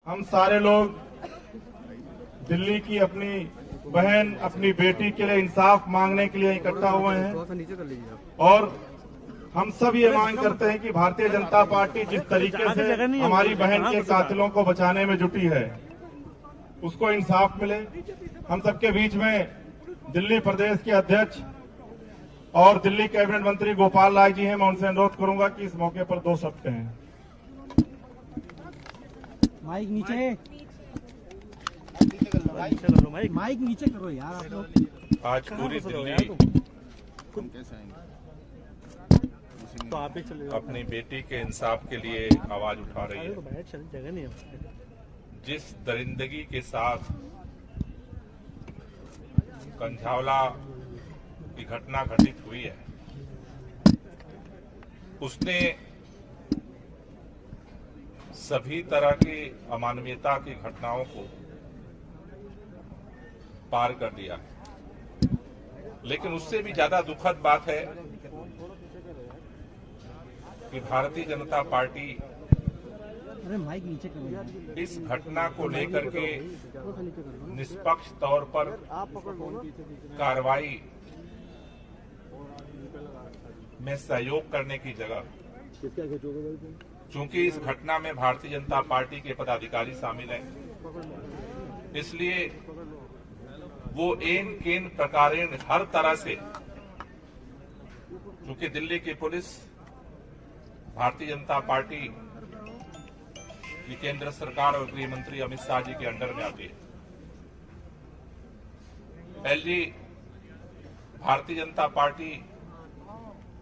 हम सारे लोग दिल्ली की अपनी बहन, अपनी बेटी के लिए इंसाफ मांगने के लिए इकट्ठा हुए हैं और हम सब ये मांग करते हैं कि भारतीय जनता पार्टी जिस तरीके से हमारी बहन के कातिलों को बचाने में जुटी है, उसको इंसाफ मिले। हम सबके बीच में दिल्ली प्रदेश के अध्यक्ष और दिल्ली कैबिनेट मंत्री गोपाल राय जी हैं। मैं उनसे अनुरोध करूंगा कि इस मौके पर 2 शब्द कहें। माइक नीचे माइक नीचे करो यार आप लोग। आज पूरी दिल्ली तो आप ही चले अपनी बेटी के इंसाफ के लिए आवाज उठा रही है। जगह नहीं है। जिस दरिंदगी के साथ कंझावला की घटना घटित हुई है, उसने सभी तरह की अमानवीयता की घटनाओं को पार कर दिया। लेकिन उससे भी ज्यादा दुखद बात है कि भारतीय जनता पार्टी अरे माइक नीचे करो यार। इस घटना को लेकर के निष्पक्ष तौर पर कार्रवाई में सहयोग करने की जगह, चूंकि इस घटना में भारतीय जनता पार्टी के पदाधिकारी शामिल हैं, इसलिए वो एन केन प्रकारेण हर तरह से, चूंकि दिल्ली की पुलिस भारतीय जनता पार्टी की केंद्र सरकार और गृह मंत्री अमित शाह जी के अंडर में आती है, एलजी भारतीय जनता पार्टी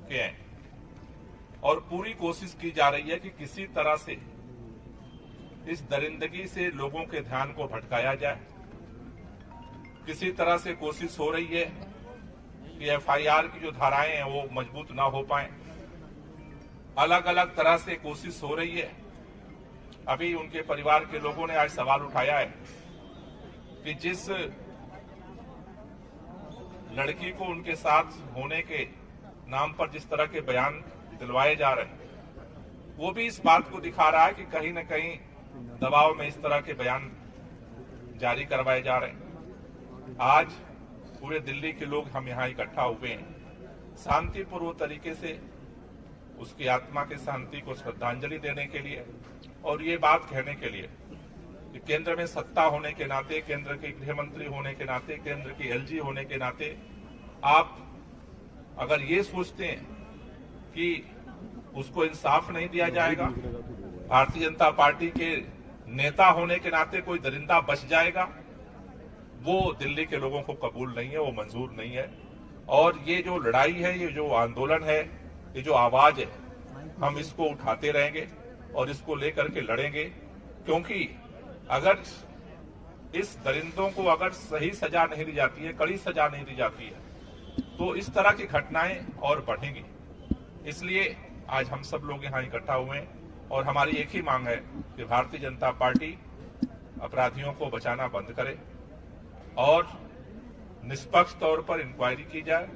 के हैं और पूरी कोशिश की जा रही है कि किसी तरह से इस दरिंदगी से लोगों के ध्यान को भटकाया जाए। किसी तरह से कोशिश हो रही है कि एफआईआर की जो धाराएं हैं वो मजबूत ना हो पाए। अलग अलग तरह से कोशिश हो रही है। अभी उनके परिवार के लोगों ने आज सवाल उठाया है कि जिस लड़की को उनके साथ होने के नाम पर जिस तरह के बयान दिलवाए जा रहे हैं, वो भी इस बात को दिखा रहा है कि कहीं न कहीं दबाव में इस तरह के बयान जारी करवाए जा रहे हैं। आज पूरे दिल्ली के लोग हम यहाँ इकट्ठा हुए हैं शांतिपूर्व तरीके से उसकी आत्मा की शांति को श्रद्धांजलि देने के लिए और ये बात कहने के लिए कि केंद्र में सत्ता होने के नाते, केंद्र के गृह मंत्री होने के नाते, केंद्र की एलजी होने के नाते, आप अगर ये सोचते हैं कि उसको इंसाफ नहीं दिया जाएगा, भारतीय जनता पार्टी के नेता होने के नाते कोई दरिंदा बच जाएगा, वो दिल्ली के लोगों को कबूल नहीं है, वो मंजूर नहीं है। और ये जो लड़ाई है, ये जो आंदोलन है, ये जो आवाज है, हम इसको उठाते रहेंगे और इसको लेकर के लड़ेंगे, क्योंकि अगर इस दरिंदों को अगर सही सजा नहीं दी जाती है, कड़ी सजा नहीं दी जाती है, तो इस तरह की घटनाएं और बढ़ेंगी। इसलिए आज हम सब लोग यहाँ इकट्ठा हुए हैं और हमारी एक ही मांग है कि भारतीय जनता पार्टी अपराधियों को बचाना बंद करे और निष्पक्ष तौर पर इंक्वायरी की जाए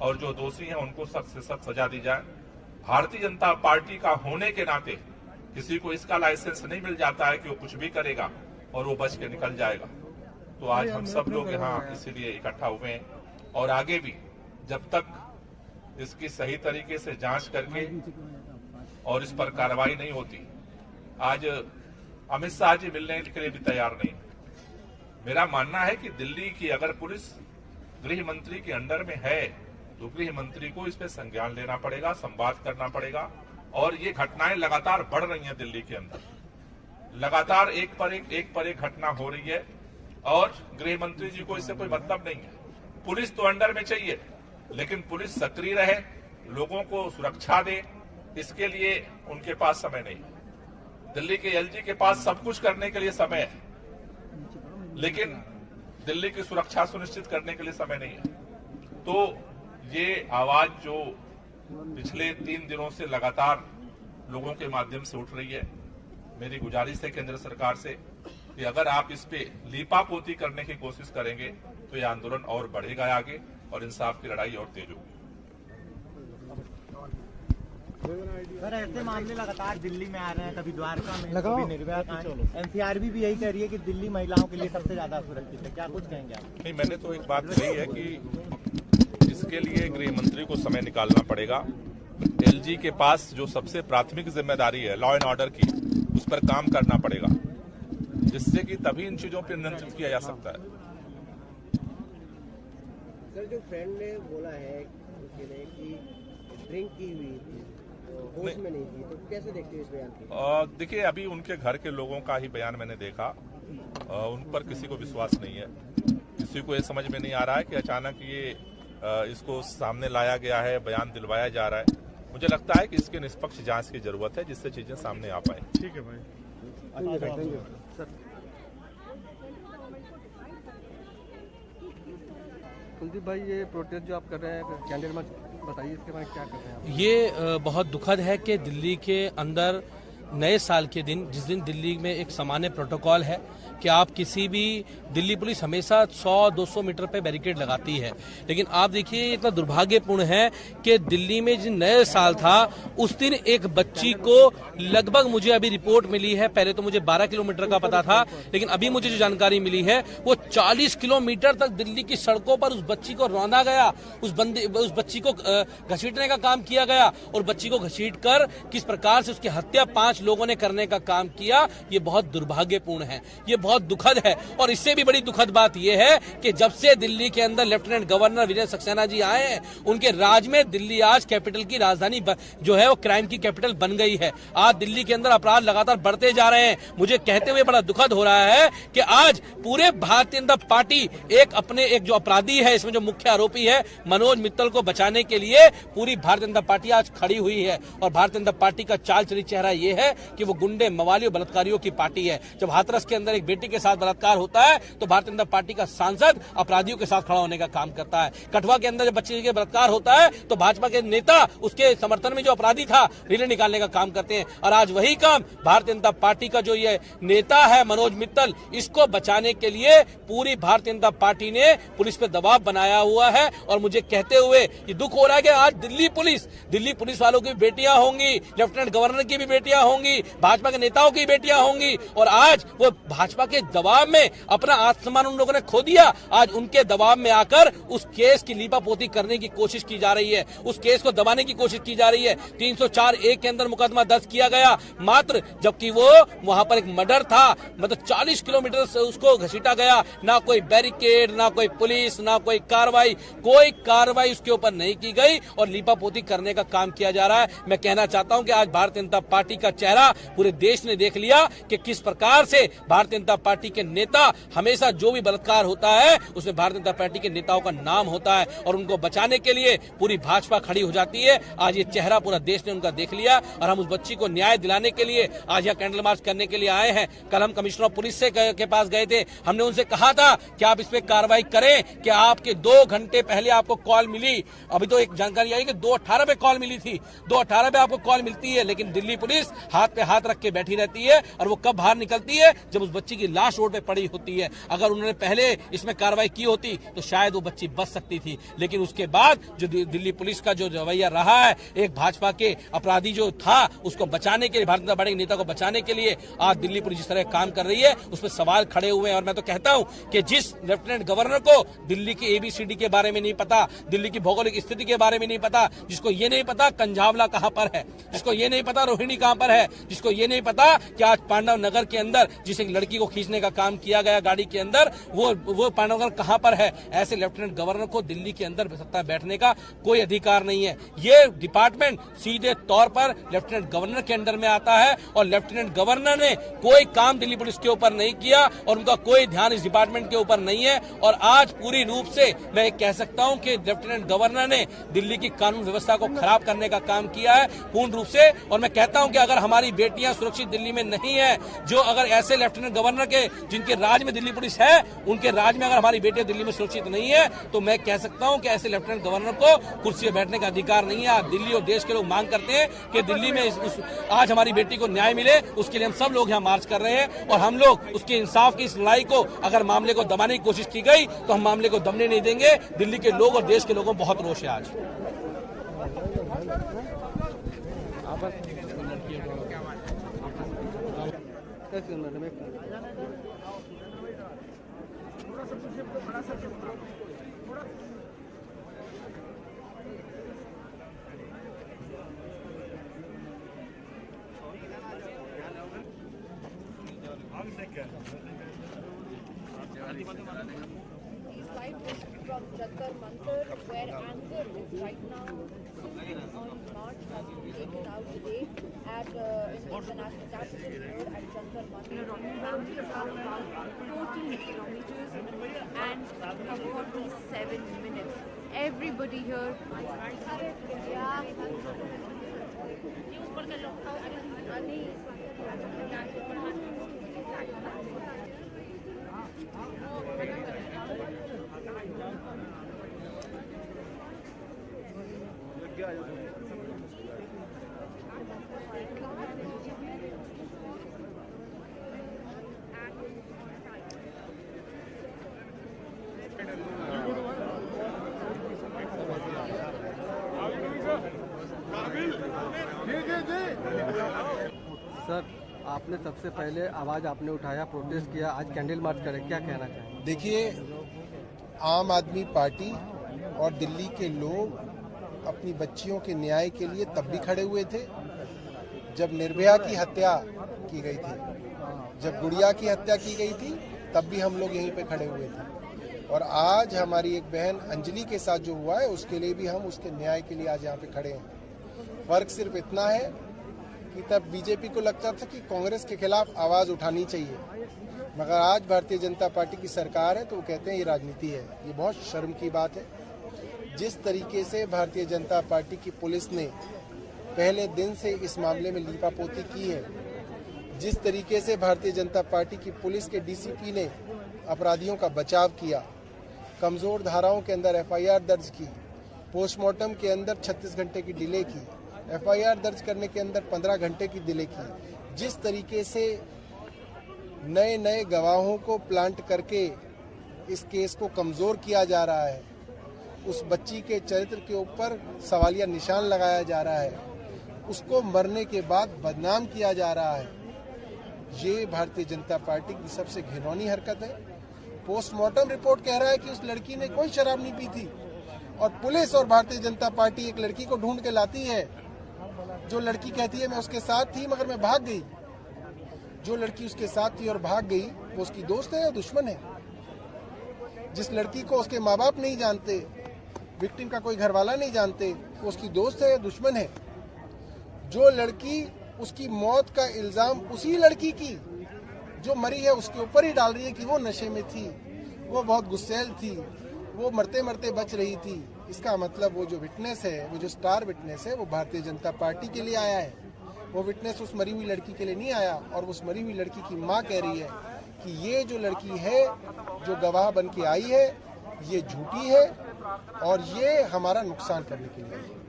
और जो दोषी हैं उनको सख्त से सख्त सजा दी जाए। भारतीय जनता पार्टी का होने के नाते किसी को इसका लाइसेंस नहीं मिल जाता है कि वो कुछ भी करेगा और वो बच के निकल जाएगा। तो आज हम सब लोग यहाँ इसीलिए इकट्ठा हुए हैं और आगे भी जब तक इसकी सही तरीके से जांच करके और इस पर कार्रवाई नहीं होती, आज अमित शाह जी मिलने के लिए भी तैयार नहीं। मेरा मानना है कि दिल्ली की अगर पुलिस गृह मंत्री के अंडर में है तो गृह मंत्री को इस पे संज्ञान लेना पड़ेगा, संवाद करना पड़ेगा। और ये घटनाएं लगातार बढ़ रही हैं दिल्ली के अंदर, लगातार एक पर एक घटना हो रही है और गृह मंत्री जी को इससे कोई मतलब नहीं है। पुलिस तो अंडर में चाहिए, लेकिन पुलिस सक्रिय रहे, लोगों को सुरक्षा दे, इसके लिए उनके पास समय नहीं है। दिल्ली के एलजी के पास सब कुछ करने के लिए समय है, लेकिन दिल्ली की सुरक्षा सुनिश्चित करने के लिए समय नहीं है। तो ये आवाज जो पिछले 3 दिनों से लगातार लोगों के माध्यम से उठ रही है, मेरी गुजारिश है केंद्र सरकार से कि अगर आप इस पे लीपापोती करने की कोशिश करेंगे तो ये आंदोलन और बढ़ेगा आगे और इंसाफ की लड़ाई और तेज होगी। सर ऐसे मामले लगातार दिल्ली में आ रहे हैं, कभी द्वारका में, लगाओ। कभी निर्भया कांड। एनसीआरबी भी यही कह रही है कि दिल्ली महिलाओं के लिए सबसे ज्यादा सुरक्षित है, क्या कुछ कहेंगे आप? नहीं, मैंने तो एक बात कही है कि इसके लिए गृह मंत्री को समय निकालना पड़ेगा। एलजी के पास जो सबसे प्राथमिक जिम्मेदारी है लॉ एंड ऑर्डर की, उस पर काम करना पड़ेगा, जिससे कि तभी इन चीजों पर नियंत्रण किया जा सकता है। सर जो फ्रेंड ने बोला है कि ड्रिंक की हुई थी, तो होश में नहीं थी, तो कैसे देखते हो इस बयान को? देखिए, अभी उनके घर के लोगों का ही बयान मैंने देखा, उन पर किसी को विश्वास नहीं है। किसी को ये समझ में नहीं आ रहा है कि अचानक ये इसको सामने लाया गया है, बयान दिलवाया जा रहा है। मुझे लगता है कि इसके निष्पक्ष जांच की जरूरत है, जिससे चीजें सामने आ पाए। ठीक है भाई। कुलदीप भाई, ये प्रोटेस्ट जो आप कर रहे हैं कैंडल मार्च, बताइए इसके बारे में क्या कर रहे हैं आप? ये बहुत दुखद है कि दिल्ली के अंदर नए साल के दिन, जिस दिन दिल्ली में एक सामान्य प्रोटोकॉल है कि आप किसी भी, दिल्ली पुलिस हमेशा 100-200 मीटर पे बैरिकेड लगाती है, लेकिन आप देखिए इतना दुर्भाग्यपूर्ण है कि दिल्ली में जिस नए साल था उस दिन एक बच्ची को लगभग, मुझे अभी रिपोर्ट मिली है, पहले तो मुझे 12 किलोमीटर का पता था, लेकिन अभी मुझे जो जानकारी मिली है वो 40 किलोमीटर तक दिल्ली की सड़कों पर उस बच्ची को रौंदा गया, उस बच्ची को घसीटने का काम किया गया, और बच्ची को घसीट कर किस प्रकार से उसकी हत्या 5 लोगों ने करने का काम किया। ये बहुत दुर्भाग्यपूर्ण है, ये बहुत दुखद है। और इससे भी बड़ी दुखद बात यह है कि जब से दिल्ली के अंदर लेफ्टिनेंट गवर्नर विजय सक्सेना जी आए हैं, उनके राज में दिल्ली आज कैपिटल की राजधानी जो है वो क्राइम की कैपिटल बन गई है। आज दिल्ली के अंदर अपराध लगातार बढ़ते जा रहे हैं। मुझे कहते हुए बड़ा दुखद हो रहा है कि आज पूरे भारतीय जनता पार्टी एक जो अपराधी है, इसमें जो मुख्य आरोपी है मनोज मित्तल को बचाने के लिए पूरी भारतीय जनता पार्टी आज खड़ी हुई है। और भारतीय जनता पार्टी का चाल चली चेहरा यह है कि वो गुंडे, मवाली और बलात्कारियों की पार्टी है। जब हाथरस के अंदर एक बेटी के साथ बलात्कार होता है तो भारतीय जनता पार्टी का सांसद अपराधियों के साथ खड़ा होने का काम करता है। कठुआ के अंदर जब बच्चे के बलात्कार होता है तो भाजपा के नेता उसके समर्थन में जो अपराधी था रिले निकालने का काम करते हैं। और आज वही काम भारतीय जनता पार्टी का जो ये नेता है मनोज मित्तल, इसको बचाने के लिए पूरी भारतीय जनता पार्टी ने पुलिस पे दबाव बनाया हुआ है। और मुझे कहते हुए ये दुख हो रहा है कि आज दिल्ली पुलिस वालों की बेटियां होंगी, लेफ्टिनेंट गवर्नर की भी बेटियां होंगी, भाजपा के नेताओं की बेटियां होंगी, और आज वो भाजपा के दबाव में अपना आत्मसम्मान उन लोगों ने खो दिया। आज उनके दबाव में आकर उस केस की लीपापोती करने की कोशिश की जा रही है, उस केस को दबाने की कोशिश की जा रही है। 304(a) के अंदर मुकदमा दर्ज किया गया मात्र, जबकि वो वहां पर एक मर्डर था, मतलब 40 किलोमीटर से उसको घसीटा गया। ना कोई बैरिकेड, ना कोई पुलिस, ना कोई कार्रवाई उसके ऊपर नहीं की गई और लीपापोती करने का काम किया जा रहा है। मैं कहना चाहता हूं कि आज भारतीय जनता पार्टी का चेहरा पूरे देश ने देख लिया कि किस प्रकार से भारतीय जनता पार्टी के नेता, हमेशा जो भी बलात्कार होता है उसमें भारतीय जनता पार्टी के नेताओं का नाम होता है और उनको बचाने के लिए पूरी भाजपा खड़ी हो जाती है। आज ये चेहरा पूरा देश ने उनका देख लिया और हम उस बच्ची को न्याय दिलाने के लिए आज यहाँ कैंडल मार्च करने के लिए आए हैं। कल हम कमिश्नर ऑफ पुलिस के पास गए थे, हमने उनसे कहा था कि आप इस पे कार्रवाई करें कि आपके 2 घंटे पहले आपको कॉल मिली। अभी तो एक जानकारी आई कि 2:18 पे कॉल मिली थी, 2:18 पे आपको कॉल मिलती है, लेकिन दिल्ली पुलिस हाथ पे हाथ रख के बैठी रहती है और वो कब बाहर निकलती है, जब उस बच्ची की लाश रोड पे पड़ी होती है। अगर उन्होंने पहले इसमें कार्रवाई की होती तो शायद वो बच्ची बच सकती थी, लेकिन उसके बाद जो दिल्ली पुलिस का जो रवैया रहा है, एक भाजपा के अपराधी जो था उसको बचाने के लिए, भारतीय जनता पार्टी के नेता को बचाने के लिए आज दिल्ली पुलिस जिस तरह काम कर रही है उस पर सवाल खड़े हुए हैं। और मैं तो कहता हूं कि जिस लेफ्टिनेंट गवर्नर को दिल्ली की ABCD के बारे में नहीं पता, दिल्ली की भौगोलिक स्थिति के बारे में नहीं पता, जिसको ये नहीं पता कंझावला कहां पर है, जिसको ये नहीं पता रोहिणी कहां पर है, जिसको ये नहीं पता कि आज पांडव नगर के अंदर जिस एक लड़की को खींचने का काम किया गया गाड़ी के अंदर, वो पांडव नगर कहां पर है, ऐसे लेफ्टिनेंट गवर्नर को दिल्ली के अंदर सत्ता बैठने का कोई अधिकार नहीं है। ये डिपार्टमेंट सीधे तौर पर लेफ्टिनेंट गवर्नर के अंडर में आता है और लेफ्टिनेंट गवर्नर ने कोई काम दिल्ली पुलिस के ऊपर नहीं किया और उनका कोई ध्यान इस डिपार्टमेंट के ऊपर नहीं है। और आज पूरी रूप से मैं कह सकता हूं कि लेफ्टिनेंट गवर्नर ने दिल्ली की कानून व्यवस्था को खराब करने का काम किया है पूर्ण रूप से। और मैं कहता हूं कि अगर हमारी बेटियां सुरक्षित दिल्ली में नहीं है, जो अगर ऐसे लेफ्टिनेंट गवर्नर के जिनके राज में दिल्ली पुलिस है, उनके राज में अगर हमारी बेटियां दिल्ली में सुरक्षित नहीं है, तो मैं कह सकता हूं कि ऐसे लेफ्टिनेंट गवर्नर को कुर्सी पर बैठने का अधिकार नहीं है। आज दिल्ली और देश के लोग मांग करते हैं कि दिल्ली में आज हमारी बेटी को न्याय मिले, उसके लिए हम सब लोग यहाँ मार्च कर रहे हैं और हम लोग उसके इंसाफ की इस लड़ाई को, अगर मामले को दबाने की कोशिश की गई तो हम मामले को दबने नहीं देंगे। दिल्ली के लोग और देश के लोगों को बहुत रोष है आज। एक सेकंड मैडम, एक second. These live from Jantar Mantar, where anger is right now on march has been taken out today at International Capital Road at Jantar Mantar. Families are about 14 kilometers and 47 minutes. Everybody here. Sir, आपने सबसे पहले आवाज़ आपने उठाया, protest किया, आज candle march करें, क्या कहना चाहेंगे? देखिए, आम आदमी पार्टी और दिल्ली के लोग अपनी बच्चियों के न्याय के लिए तब भी खड़े हुए थे जब निर्भया की हत्या की गई थी, जब गुड़िया की हत्या की गई थी, तब भी हम लोग यहीं पे खड़े हुए थे। और आज हमारी एक बहन अंजलि के साथ जो हुआ है उसके लिए भी हम उसके न्याय के लिए आज यहाँ पे खड़े हैं। फर्क सिर्फ इतना है कि तब बीजेपी को लगता था कि कांग्रेस के खिलाफ आवाज़ उठानी चाहिए, मगर आज भारतीय जनता पार्टी की सरकार है तो वो कहते हैं ये राजनीति है। ये बहुत शर्म की बात है। जिस तरीके से भारतीय जनता पार्टी की पुलिस ने पहले दिन से इस मामले में लीपापोती की है, जिस तरीके से भारतीय जनता पार्टी की पुलिस के डीसीपी ने अपराधियों का बचाव किया, कमज़ोर धाराओं के अंदर एफआईआर दर्ज की, पोस्टमार्टम के अंदर 36 घंटे की डिले की, एफआईआर दर्ज करने के अंदर 15 घंटे की डिले की, जिस तरीके से नए नए गवाहों को प्लांट करके इस केस को कमज़ोर किया जा रहा है, उस बच्ची के चरित्र के ऊपर सवालिया निशान लगाया जा रहा है, उसको मरने के बाद बदनाम किया जा रहा है, ये भारतीय जनता पार्टी की सबसे घिनौनी हरकत है। पोस्टमार्टम रिपोर्ट कह रहा है कि उस लड़की ने कोई शराब नहीं पी थी, और पुलिस और भारतीय जनता पार्टी एक लड़की को ढूंढ के लाती है, जो लड़की कहती है मैं उसके साथ थी मगर मैं भाग गई। जो लड़की उसके साथ थी और भाग गई वो उसकी दोस्त है या दुश्मन है? जिस लड़की को उसके माँ बाप नहीं जानते, विक्टिम का कोई घरवाला नहीं जानते, वो उसकी दोस्त है या दुश्मन है? जो लड़की उसकी मौत का इल्जाम उसी लड़की की जो मरी है उसके ऊपर ही डाल रही है कि वो नशे में थी, वो बहुत गुस्सैल थी, वो मरते मरते बच रही थी, इसका मतलब वो जो विटनेस है, वो जो स्टार विटनेस है, वो भारतीय जनता पार्टी के लिए आया है। वो विटनेस उस मरी हुई लड़की के लिए नहीं आया। और उस मरी हुई लड़की की माँ कह रही है कि ये जो लड़की है, जो गवाह बन के आई है, ये झूठी है और ये हमारा नुकसान करने के लिए आई है।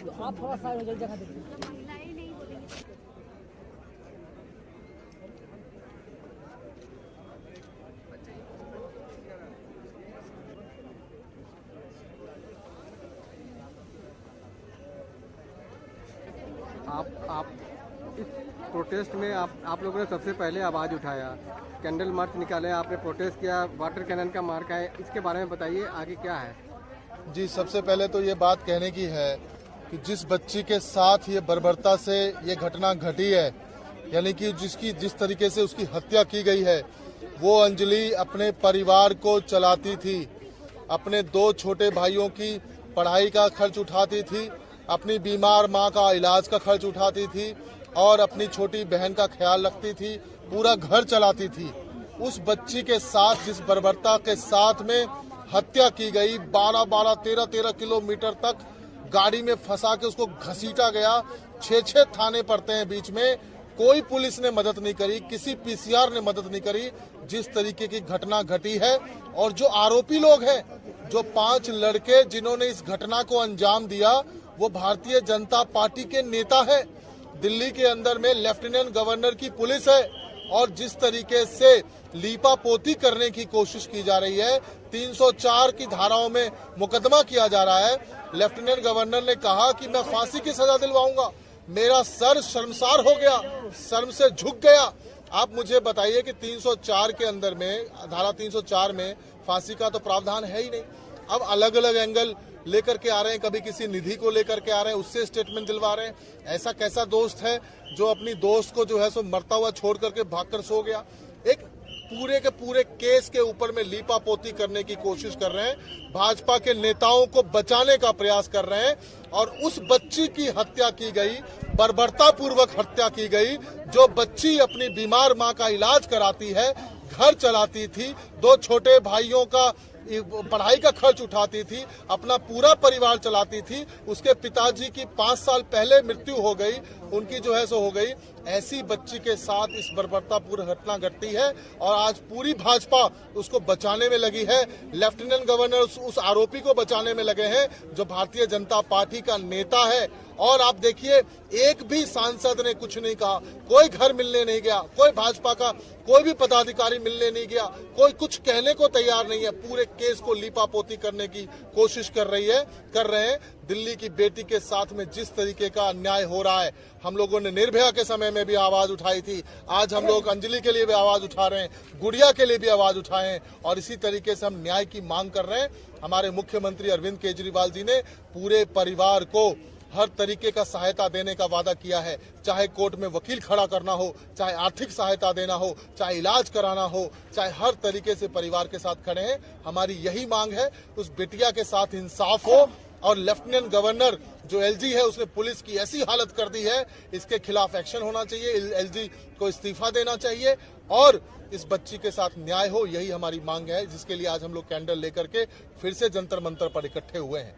तो आप थोड़ा सा जगह देखिए। आप इस प्रोटेस्ट में आप लोगों ने सबसे पहले आवाज़ उठाया, कैंडल मार्च निकाले, आपने प्रोटेस्ट किया, वाटर कैनन का मार खाए, इसके बारे में बताइए आगे क्या है। जी, सबसे पहले तो ये बात कहने की है कि जिस बच्ची के साथ ये बर्बरता से ये घटना घटी है, यानी कि जिस तरीके से उसकी हत्या की गई है, वो अंजलि अपने परिवार को चलाती थी, अपने 2 छोटे भाइयों की पढ़ाई का खर्च उठाती थी, अपनी बीमार माँ का इलाज का खर्च उठाती थी और अपनी छोटी बहन का ख्याल रखती थी, पूरा घर चलाती थी। उस बच्ची के साथ जिस बर्बरता के साथ में हत्या की गई, 12-12, 13-13 किलोमीटर तक गाड़ी में फंसा के उसको घसीटा गया, 6-6 थाने पड़ते हैं बीच में, कोई पुलिस ने मदद नहीं करी, किसी पीसीआर ने मदद नहीं करी। जिस तरीके की घटना घटी है और जो आरोपी लोग हैं, जो 5 लड़के जिन्होंने इस घटना को अंजाम दिया, वो भारतीय जनता पार्टी के नेता हैं। दिल्ली के अंदर में लेफ्टिनेंट गवर्नर की पुलिस है और जिस तरीके से लीपापोती करने की कोशिश की जा रही है, 304 की धाराओं में मुकदमा किया जा रहा है। लेफ्टिनेंट गवर्नर ने कहा कि मैं फांसी की सजा दिलवाऊंगा, मेरा सर शर्मसार हो गया, शर्म से झुक गया। आप मुझे बताइए कि 304 के अंदर में, धारा 304 में फांसी का तो प्रावधान है ही नहीं। अब अलग अलग एंगल लेकर के आ रहे हैं, कभी किसी निधि को लेकर के आ रहे हैं, उससे स्टेटमेंट दिलवा रहे हैं। ऐसा कैसा दोस्त है जो अपनी दोस्त को जो है सो मरता हुआ छोड़ करके भागकर सो गया। एक पूरे के पूरे केस के ऊपर में लीपापोती करने की कोशिश कर रहे हैं, भाजपा के नेताओं को बचाने का प्रयास कर रहे हैं और उस बच्ची की हत्या की गई, बर्बरता पूर्वक हत्या की गई, जो बच्ची अपनी बीमार मां का इलाज कराती है, घर चलाती थी, 2 छोटे भाइयों का पढ़ाई का खर्च उठाती थी, अपना पूरा परिवार चलाती थी। उसके पिताजी की 5 साल पहले मृत्यु हो गई, उनकी जो है सो हो गई। ऐसी बच्ची के साथ इस बर्बरतापूर्ण घटना घटती है और आज पूरी भाजपा उसको बचाने में लगी है। लेफ्टिनेंट गवर्नर उस आरोपी को बचाने में लगे हैं जो भारतीय जनता पार्टी का नेता है। और आप देखिए, एक भी सांसद ने कुछ नहीं कहा, कोई घर मिलने नहीं गया, कोई भाजपा का कोई भी पदाधिकारी मिलने नहीं गया, कोई कुछ कहने को तैयार नहीं है। पूरे केस को लीपापोती करने की कोशिश कर रहे हैं। दिल्ली की बेटी के साथ में जिस तरीके का अन्याय हो रहा है, हम लोगों ने निर्भया के समय में भी आवाज उठाई थी, आज हम लोग अंजलि के लिए भी आवाज उठा रहे हैं, गुड़िया के लिए भी आवाज उठाए हैं और इसी तरीके से हम न्याय की मांग कर रहे हैं। हमारे मुख्यमंत्री अरविंद केजरीवाल जी ने पूरे परिवार को हर तरीके का सहायता देने का वादा किया है, चाहे कोर्ट में वकील खड़ा करना हो, चाहे आर्थिक सहायता देना हो, चाहे इलाज कराना हो, चाहे हर तरीके से परिवार के साथ खड़े हैं। हमारी यही मांग है, उस बिटिया के साथ इंसाफ हो और लेफ्टिनेंट गवर्नर जो एलजी है, उसने पुलिस की ऐसी हालत कर दी है, इसके खिलाफ एक्शन होना चाहिए, एलजी को इस्तीफा देना चाहिए और इस बच्ची के साथ न्याय हो। यही हमारी मांग है, जिसके लिए आज हम लोग कैंडल लेकर के फिर से जंतर मंतर पर इकट्ठे हुए हैं।